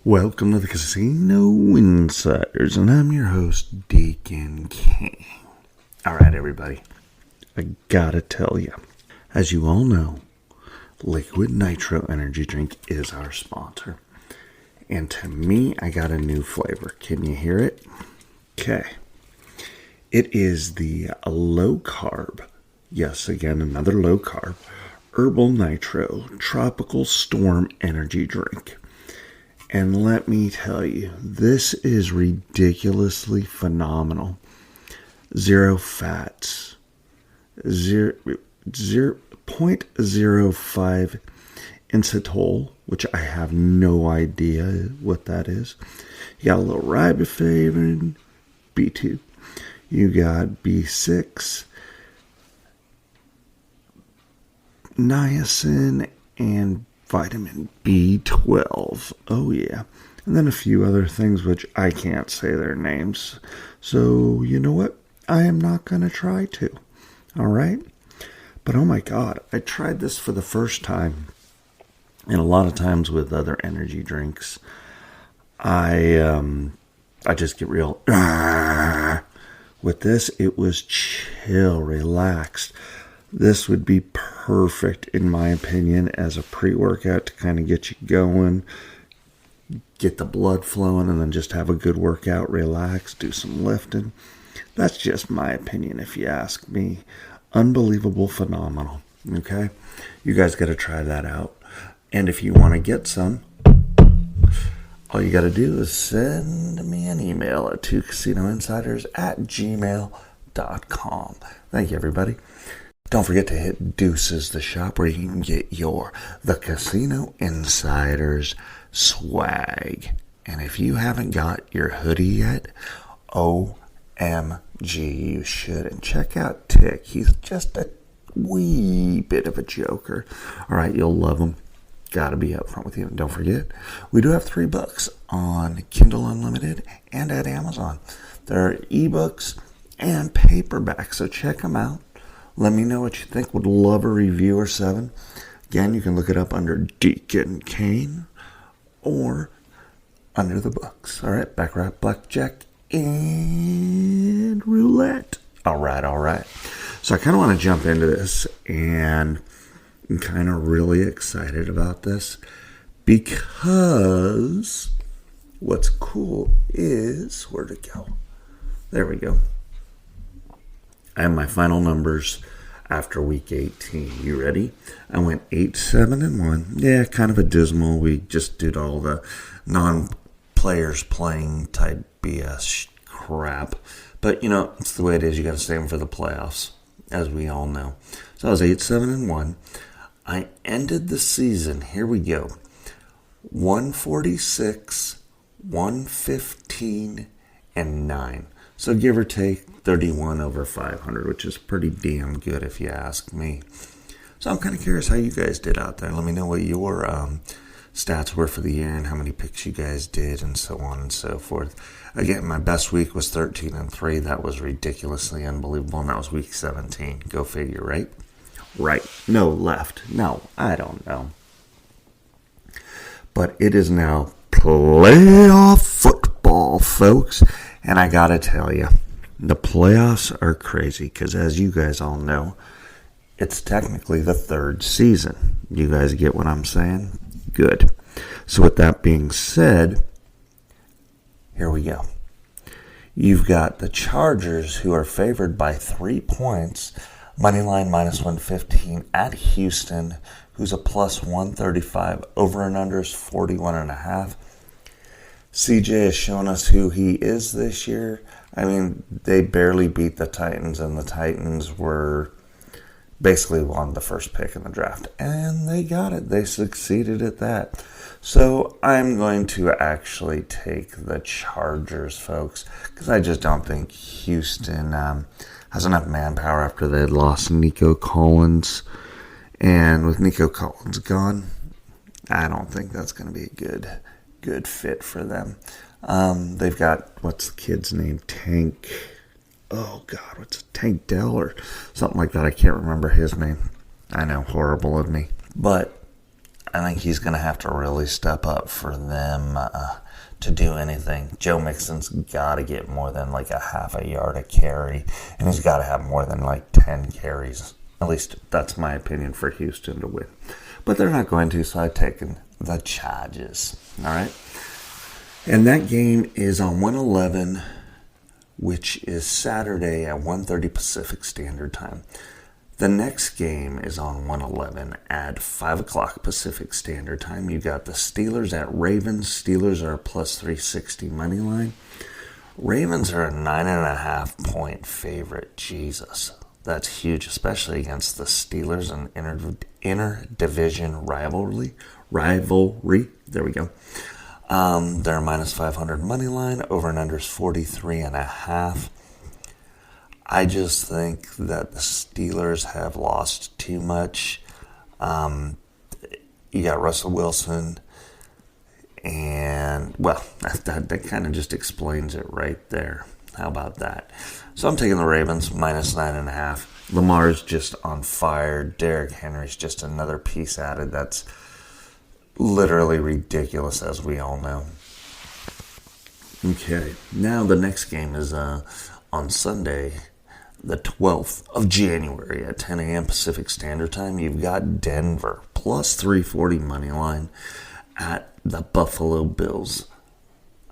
Welcome to the Casino Insiders, and I'm your host, Deacon King. Alright, everybody, I gotta tell you, as you all know, Liquid Nitro Energy Drink is our sponsor. And to me, I got a new flavor. Can you hear it? Okay. It is the low carb, yes, again, another low carb, Herbal Nitro Tropical Storm Energy Drink. And let me tell you, this is ridiculously phenomenal. Zero fats, 0.05 inositol, which I have no idea what that is. You got a little riboflavin, B2. You got B6, niacin, and vitamin B12. Oh, yeah. And then a few other things which I can't say their names. So, you know what? I am not going to try to. All right? But oh my God, I tried this for the first time. And a lot of times with other energy drinks, I just get real. With this, it was chill, relaxed. This would be perfect, in my opinion, as a pre-workout to kind of get you going, get the blood flowing, and then just have a good workout, relax, do some lifting. That's just my opinion, if you ask me. Unbelievable, phenomenal. Okay? You guys got to try that out. And if you want to get some, all you got to do is send me an email at twocasinoinsiders@gmail.com. Thank you, everybody. Don't forget to hit Deuces the shop where you can get the Casino Insiders swag. And if you haven't got your hoodie yet, OMG, you should. And check out Tick. He's just a wee bit of a joker. All right, you'll love him. Gotta be upfront with you. And don't forget, we do have 3 books on Kindle Unlimited and at Amazon. There are ebooks and paperbacks, so check them out. Let me know what you think. Would love a review or 7. Again, you can look it up under Deacon Kane or under the books. All right, baccarat, blackjack, and roulette. All right. So I kind of want to jump into this, and I'm kind of really excited about this because what's cool is, where'd it go? There we go. I have my final numbers after week 18. You ready? I went 8-7-1. Yeah, kind of a dismal. We just did all the non-players playing type BS crap. But, you know, it's the way it is. You got to stay in for the playoffs, as we all know. So I was 8-7-1. I ended the season, here we go, 146, 115, and 9. So give or take 31 over 500, which is pretty damn good if you ask me. So I'm kind of curious how you guys did out there. Let me know what your stats were for the year and how many picks you guys did and so on and so forth. Again, my best week was 13-3. That was ridiculously unbelievable, and that was week 17. Go figure, right? Right. No, left. No, I don't know. But it is now playoff football, folks. And I gotta tell you, the playoffs are crazy because, as you guys all know, it's technically the 3rd season. You guys get what I'm saying? Good. So with that being said, here we go. You've got the Chargers, who are favored by 3 points, moneyline minus 115 at Houston, who's a plus 135. Over and under is 41.5. CJ has shown us who he is this year. I mean, they barely beat the Titans, and the Titans were basically won the first pick in the draft. And they got it. They succeeded at that. So I'm going to actually take the Chargers, folks, because I just don't think Houston has enough manpower after they had lost Nico Collins. And with Nico Collins gone, I don't think that's going to be a good fit for them. They've got, what's the kid's name? Tank. Oh, God, what's it? Tank Dell or something like that. I can't remember his name. I know, horrible of me. But I think he's going to have to really step up for them to do anything. Joe Mixon's got to get more than like a half a yard a carry, and he's got to have more than like 10 carries. At least that's my opinion for Houston to win. But they're not going to, so I've taken the Chargers. All right? And that game is on 111, which is Saturday at 1:30 Pacific Standard Time. The next game is on 111 at 5 o'clock Pacific Standard Time. You got the Steelers at Ravens. Steelers are a plus 360 money line. Ravens are a 9.5 point favorite. Jesus, that's huge, especially against the Steelers in inter-division rivalry. There we go. They're a minus 500 money line. Over and under is 43.5. I just think that the Steelers have lost too much. You got Russell Wilson, and, well, that kind of just explains it right there. How about that? So I'm taking the Ravens, minus 9.5. Lamar's just on fire. Derrick Henry's just another piece added. That's literally ridiculous, as we all know. Okay, now the next game is on Sunday, the 12th of January at 10 a.m. Pacific Standard Time. You've got Denver, plus 340 money line at the Buffalo Bills.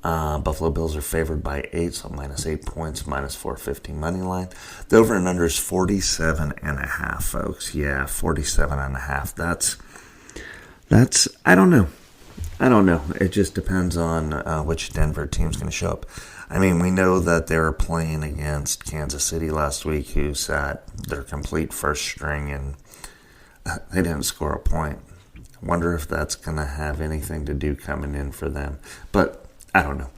Buffalo Bills are favored by 8, so minus 8 points, minus 450 money line. The over and under is 47.5, folks. Yeah, 47.5. That's I don't know. It just depends on which Denver team's going to show up. I mean, we know that they were playing against Kansas City last week, who sat their complete first string, and they didn't score a point. I wonder if that's going to have anything to do coming in for them. But I don't know.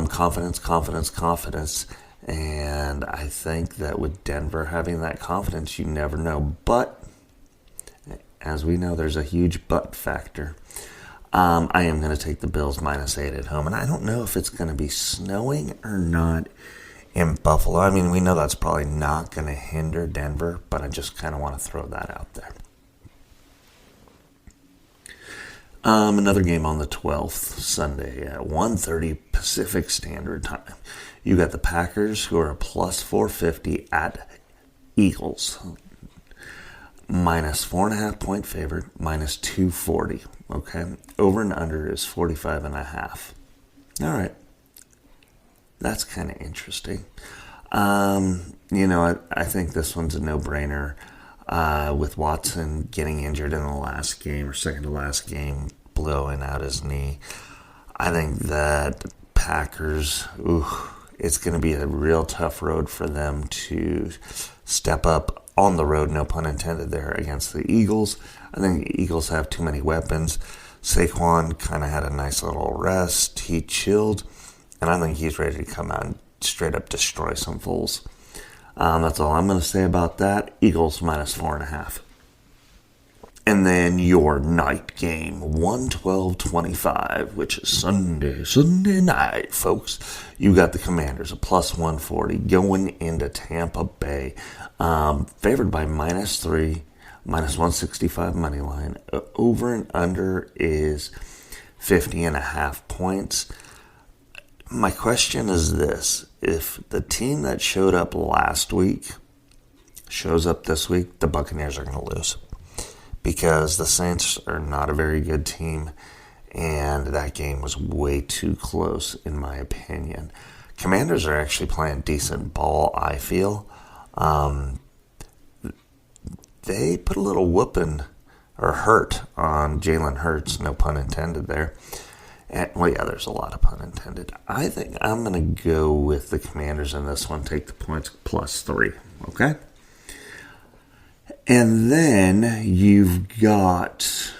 Confidence. And I think that with Denver having that confidence, you never know. But as we know, there's a huge but factor. I am going to take the Bills minus 8 at home. And I don't know if it's going to be snowing or not in Buffalo. I mean, we know that's probably not going to hinder Denver, but I just kind of want to throw that out there. Another game on the 12th, Sunday at 1:30 Pacific Standard Time. You got the Packers, who are a plus 450 at Eagles. Minus 4.5 point favorite, minus 240. Okay, over and under is 45.5. All right, that's kind of interesting. I think this one's a no-brainer. With Watson getting injured in the last game or second to last game, blowing out his knee, I think that Packers, it's going to be a real tough road for them to step up on the road, no pun intended there, against the Eagles. I think the Eagles have too many weapons. Saquon kind of had a nice little rest. He chilled, and I think he's ready to come out and straight up destroy some fools. That's all I'm going to say about that. Eagles minus 4.5. And then your night game, 112-25, which is Sunday night, folks. You got the Commanders, a plus 140, going into Tampa Bay. Favored by minus 3, minus 165 money line. Over and under is 50.5 points. My question is this. If the team that showed up last week shows up this week, the Buccaneers are going to lose. Because the Saints are not a very good team, and that game was way too close, in my opinion. Commanders are actually playing decent ball, I feel. They put a little whooping or hurt on Jalen Hurts, no pun intended there. And, well, yeah, there's a lot of pun intended. I think I'm going to go with the Commanders in this one, take the points plus 3, okay? And then you've got,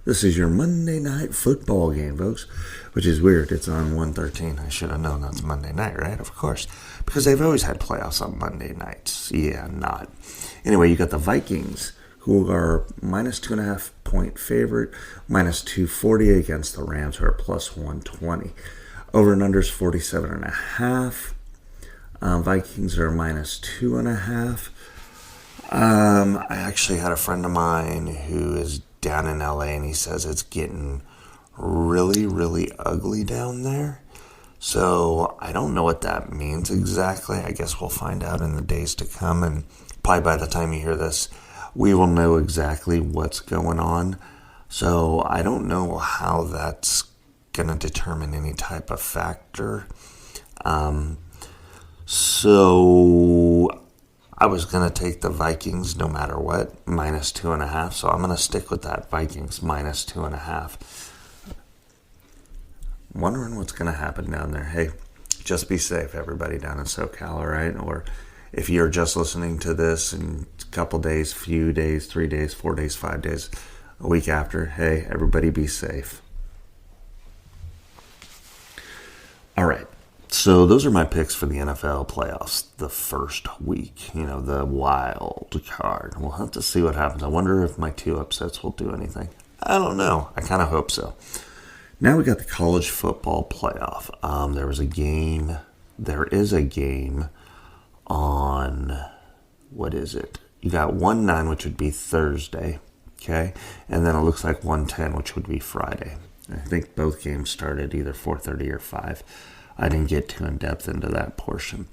this is your Monday night football game, folks, which is weird. It's on 113. I should have known that's Monday night, right? Of course, because they've always had playoffs on Monday nights. Yeah, not. Anyway, you got the Vikings, who are minus 2.5 point favorite, minus 240 against the Rams, who are plus 120. Over and under is 47.5. Vikings are minus 2.5. I actually had a friend of mine who is down in LA, and he says it's getting really, really ugly down there. So I don't know what that means exactly. I guess we'll find out in the days to come, and probably by the time you hear this, we will know exactly what's going on. So I don't know how that's going to determine any type of factor. So I was going to take the Vikings no matter what, -2.5. So I'm going to stick with that Vikings -2.5. Wondering what's going to happen down there. Hey, just be safe, everybody down in SoCal, all right? Or if you're just listening to this in a couple days, few days, 3 days, 4 days, 5 days, a week after, hey, everybody be safe. All right. So those are my picks for the NFL playoffs the first week, the wild card. We'll have to see what happens. I wonder if my 2 upsets will do anything. I don't know. I kind of hope so. Now we got the college football playoff. There is a game on, what is it? You got 1-9, which would be Thursday, okay? And then it looks like 1-10, which would be Friday. I think both games started either 4:30 or 5. I didn't get too in-depth into that portion.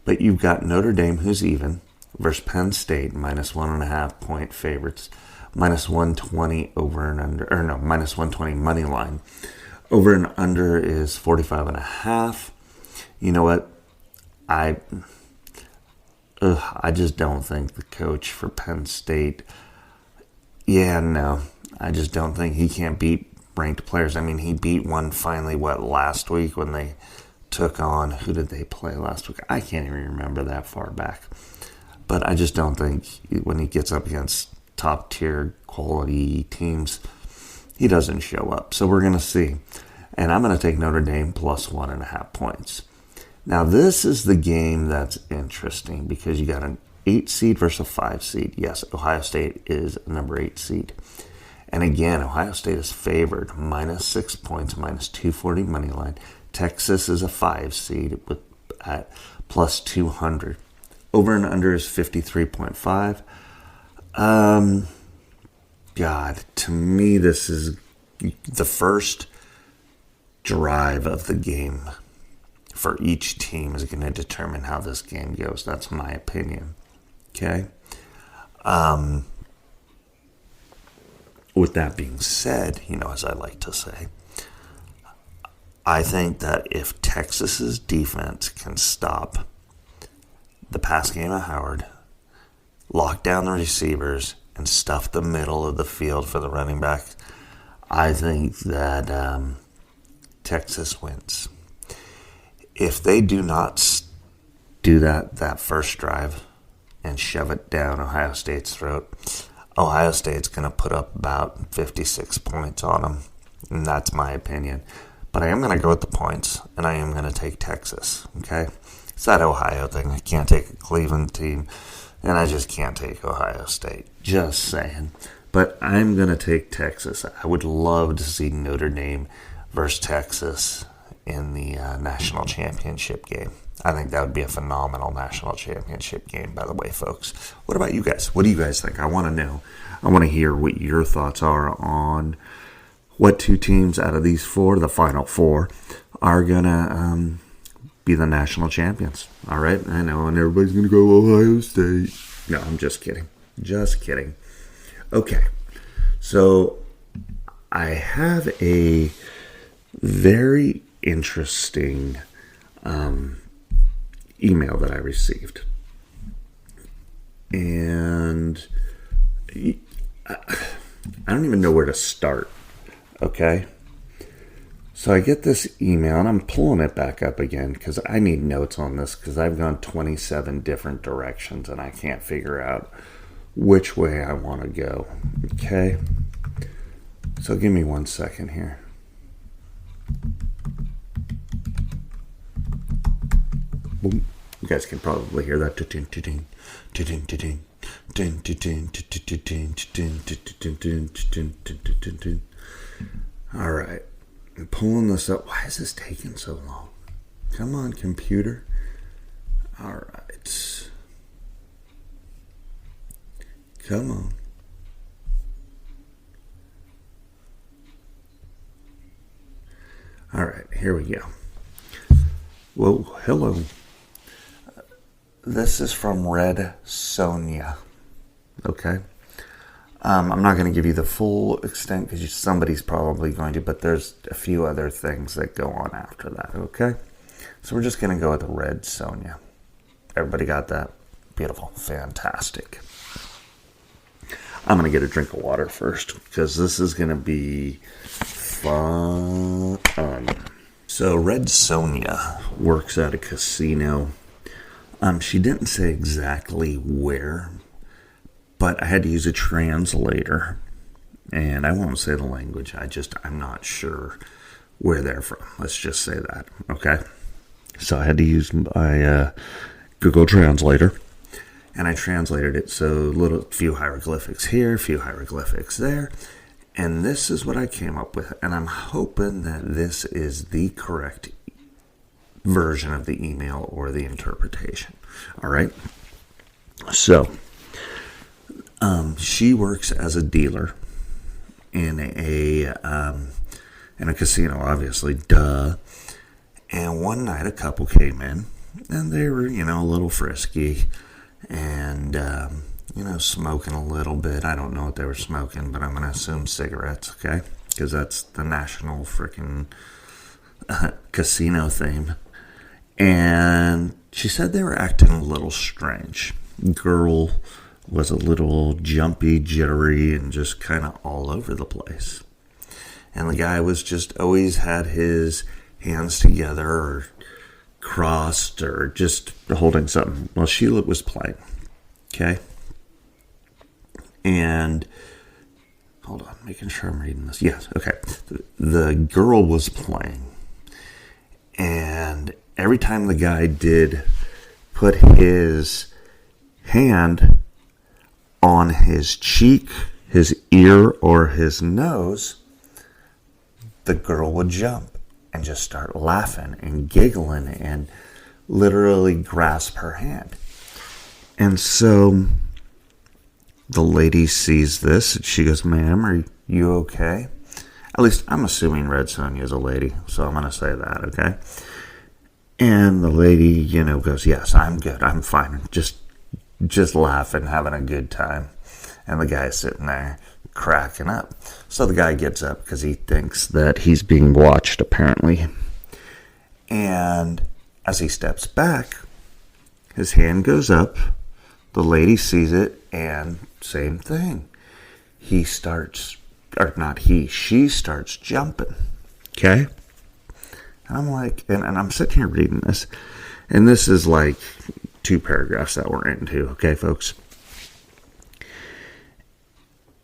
But you've got Notre Dame, who's even, versus Penn State, -1.5 point favorites, -120 over and under, or no, -120 money line. Over and under is 45.5. You know what? I just don't think the coach for Penn State, I just don't think he can't beat ranked players. I mean, he beat one finally, last week when they took on, who did they play last week? I can't even remember that far back. But I just don't think when he gets up against top tier quality teams, he doesn't show up. So we're going to see. And I'm going to take Notre Dame plus 1.5 points. Now, this is the game that's interesting because you got an 8 seed versus a 5 seed. Yes, Ohio State is a number 8 seed. And again, Ohio State is favored -6 points, -240 money line. Texas is a 5 seed at plus 200. Over and under is 53.5. God, to me, this is the first drive of the game for each team is going to determine how this game goes. That's my opinion. Okay? With that being said, as I like to say, I think that if Texas's defense can stop the pass game of Howard, lock down the receivers, and stuff the middle of the field for the running back, I think that Texas wins. If they do not do that first drive and shove it down Ohio State's throat, Ohio State's going to put up about 56 points on them, and that's my opinion. But I am going to go with the points, and I am going to take Texas, okay? It's that Ohio thing. I can't take a Cleveland team, and I just can't take Ohio State. Just saying. But I'm going to take Texas. I would love to see Notre Dame versus Texas in the national championship game. I think that would be a phenomenal national championship game, by the way, folks. What about you guys? What do you guys think? I want to know. I want to hear what your thoughts are on what 2 teams out of these 4, the final 4, are going to be the national champions. All right? I know, and everybody's going to go Ohio State. No, I'm just kidding. Just kidding. Okay. So I have a very interesting email that I received. And I don't even know where to start. Okay? So I get this email, and I'm pulling it back up again because I need notes on this because I've gone 27 different directions, and I can't figure out which way I want to go. Okay? So give me 1 second here. Boom. You guys can probably hear that. All right. I'm pulling this up. Why is this taking so long? Come on, computer. All right. Come on. All right, here we go. Whoa, hello. This is from Red Sonja. Okay. I'm not going to give you the full extent because somebody's probably going to, but there's a few other things that go on after that, okay? So we're just going to go with Red Sonja. Everybody got that? Beautiful. Fantastic. I'm going to get a drink of water first because this is going to be fun. So Red Sonja works at a casino. She didn't say exactly where, but I had to use a translator, and I won't say the language. I'm not sure where they're from. Let's just say that, okay? So I had to use my Google Translator, and I translated it. So few hieroglyphics here, a few hieroglyphics there, and this is what I came up with. And I'm hoping that this is the correct version of the email or the interpretation. All right? So she works as a dealer in a casino, obviously, duh. And one night a couple came in, and they were, a little frisky and, smoking a little bit. I don't know what they were smoking, but I'm going to assume cigarettes, okay? Because that's the national freaking casino theme. And she said they were acting a little strange. Girl was a little jumpy, jittery, and just kind of all over the place. And the guy was just always had his hands together or crossed or just holding something. Well, Sheila was playing. Okay? And, hold on, making sure I'm reading this. Yes, okay. The girl was playing. And every time the guy did put his hand on his cheek, his ear, or his nose, the girl would jump and just start laughing and giggling and literally grasp her hand. And so the lady sees this and she goes, "Ma'am, are you okay?" At least I'm assuming Red Sonja is a lady, so I'm going to say that, okay? And the lady, goes, "Yes, I'm good. I'm fine. Just laughing, having a good time." And the guy's sitting there cracking up. So the guy gets up because he thinks that he's being watched, apparently. And as he steps back, his hand goes up. The lady sees it, and same thing. She starts jumping. Okay? And I'm like, and I'm sitting here reading this, and this is like 2 paragraphs that we're into, okay, folks?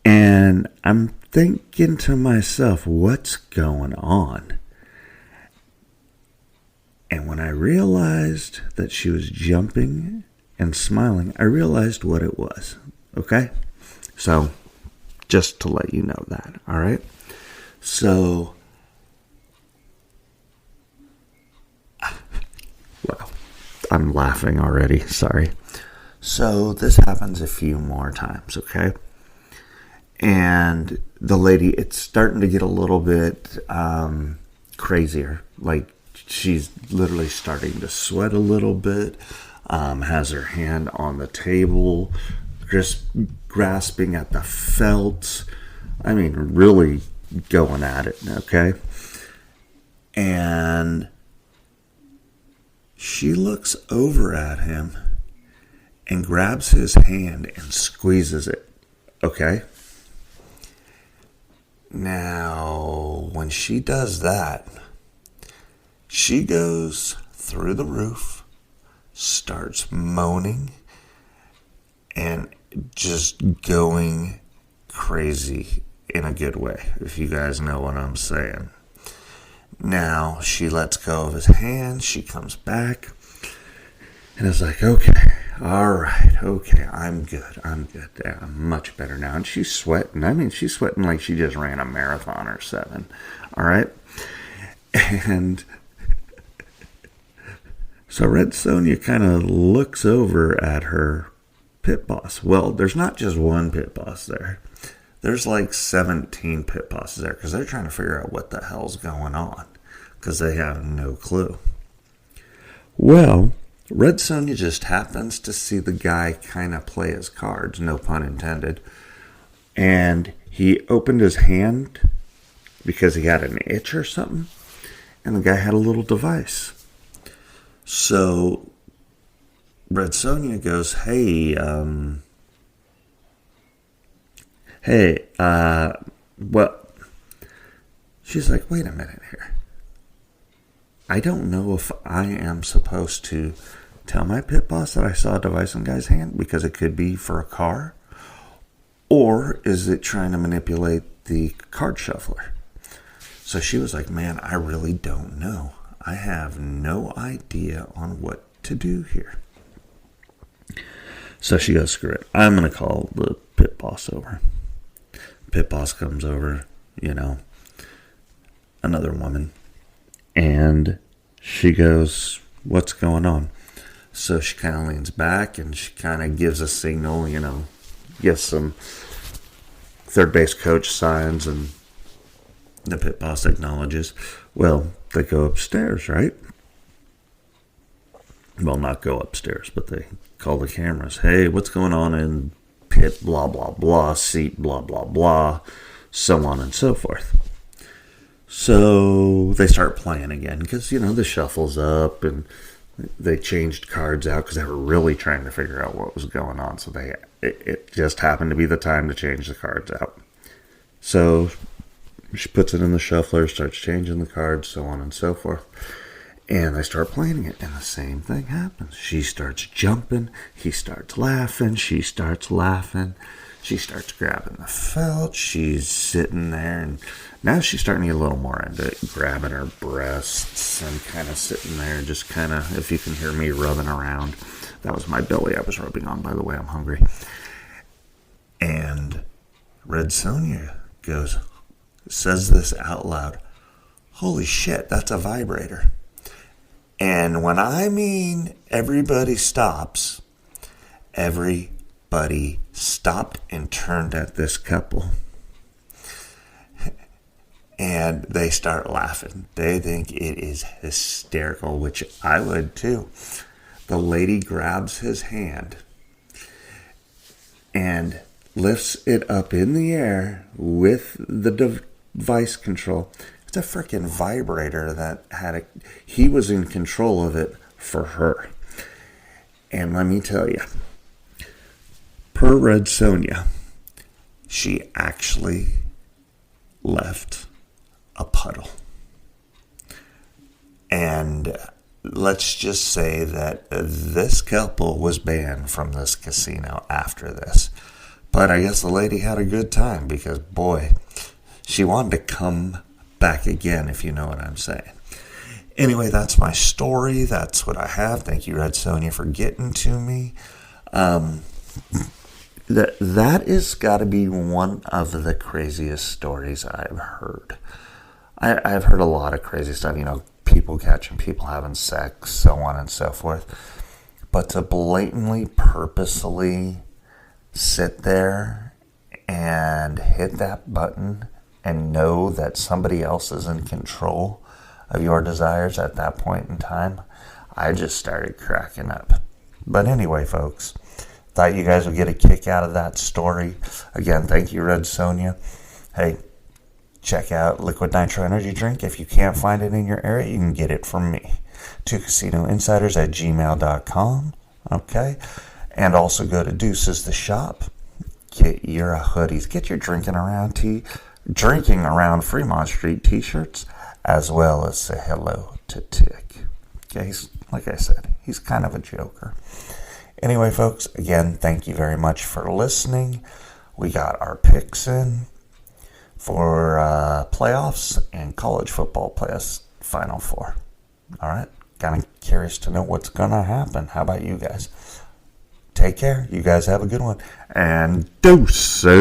And I'm thinking to myself, what's going on? And when I realized that she was jumping and smiling, I realized what it was, okay? So, just to let you know that, all right? So, well, I'm laughing already, sorry. So, this happens a few more times, okay? And the lady, it's starting to get a little bit crazier. Like, she's literally starting to sweat a little bit, has her hand on the table, just grasping at the felt. I mean, really going at it, okay? And she looks over at him and grabs his hand and squeezes it, okay? Now, when she does that, she goes through the roof, starts moaning, and just going crazy in a good way, if you guys know what I'm saying. Now, she lets go of his hand, she comes back, and is like, okay, all right, okay, I'm good. Yeah, I'm much better now. And she's sweating. I mean, she's sweating like she just ran a marathon or 7, all right? And so Red Sonja kind of looks over at her pit boss. Well, there's not just one pit boss there. There's like 17 pit bosses there because they're trying to figure out what the hell's going on because they have no clue. Well, Red Sonja just happens to see the guy kind of play his cards, no pun intended, and he opened his hand because he had an itch or something, and the guy had a little device. So Red Sonja goes, well, she's like, wait a minute here. I don't know if I am supposed to tell my pit boss that I saw a device in the guy's hand because it could be for a car, or is it trying to manipulate the card shuffler? So she was like, man, I really don't know. I have no idea on what to do here. So she goes, screw it. I'm going to call the pit boss over. Pit boss comes over, another woman. And she goes, what's going on? So she kind of leans back and she kind of gives a signal, gives some third base coach signs, and the pit boss acknowledges. Well, they go upstairs, right? Well, not go upstairs, but they call the cameras. Hey, what's going on in pit blah, blah, blah, seat blah, blah, blah, so on and so forth. So they start playing again because, the shuffle's up and they changed cards out because they were really trying to figure out what was going on. So it just happened to be the time to change the cards out. So she puts it in the shuffler, starts changing the cards, so on and so forth. And they start playing it, and the same thing happens. She starts jumping, he starts laughing, she starts laughing. She starts grabbing the felt. She's sitting there, and now she's starting to get a little more into it, grabbing her breasts and kind of sitting there, just kind of, if you can hear me rubbing around. That was my belly I was rubbing on, by the way. I'm hungry. And Red Sonja says this out loud. Holy shit, that's a vibrator. And when I mean everybody stops, everybody stopped and turned at this couple. And they start laughing. They think it is hysterical, which I would too. The lady grabs his hand and lifts it up in the air with the device control. It's a freaking vibrator that he was in control of it for her. And let me tell you, per Red Sonja, she actually left a puddle. And let's just say that this couple was banned from this casino after this. But I guess the lady had a good time because, boy, she wanted to come back again, if you know what I'm saying. Anyway, that's my story. That's what I have. Thank you, Red Sonja, for getting to me. That is got to be one of the craziest stories I've heard. I've heard a lot of crazy stuff, people catching people having sex, so on and so forth. But to blatantly, purposely sit there and hit that button and know that somebody else is in control of your desires at that point in time, I just started cracking up. But anyway, folks, thought you guys would get a kick out of that story. Again, thank you, Red Sonja. Hey, check out Liquid Nitro Energy Drink. If you can't find it in your area, you can get it from me. 2casinoinsiders@gmail.com. Okay? And also go to Deuces the Shop. Get your hoodies. Get your drinking around Fremont Street t-shirts, as well as say hello to Tick. Okay, like I said, he's kind of a joker. Anyway, folks, again, thank you very much for listening. We got our picks in for playoffs and college football playoffs Final Four. All right, kind of curious to know what's going to happen. How about you guys? Take care. You guys have a good one. And deuces.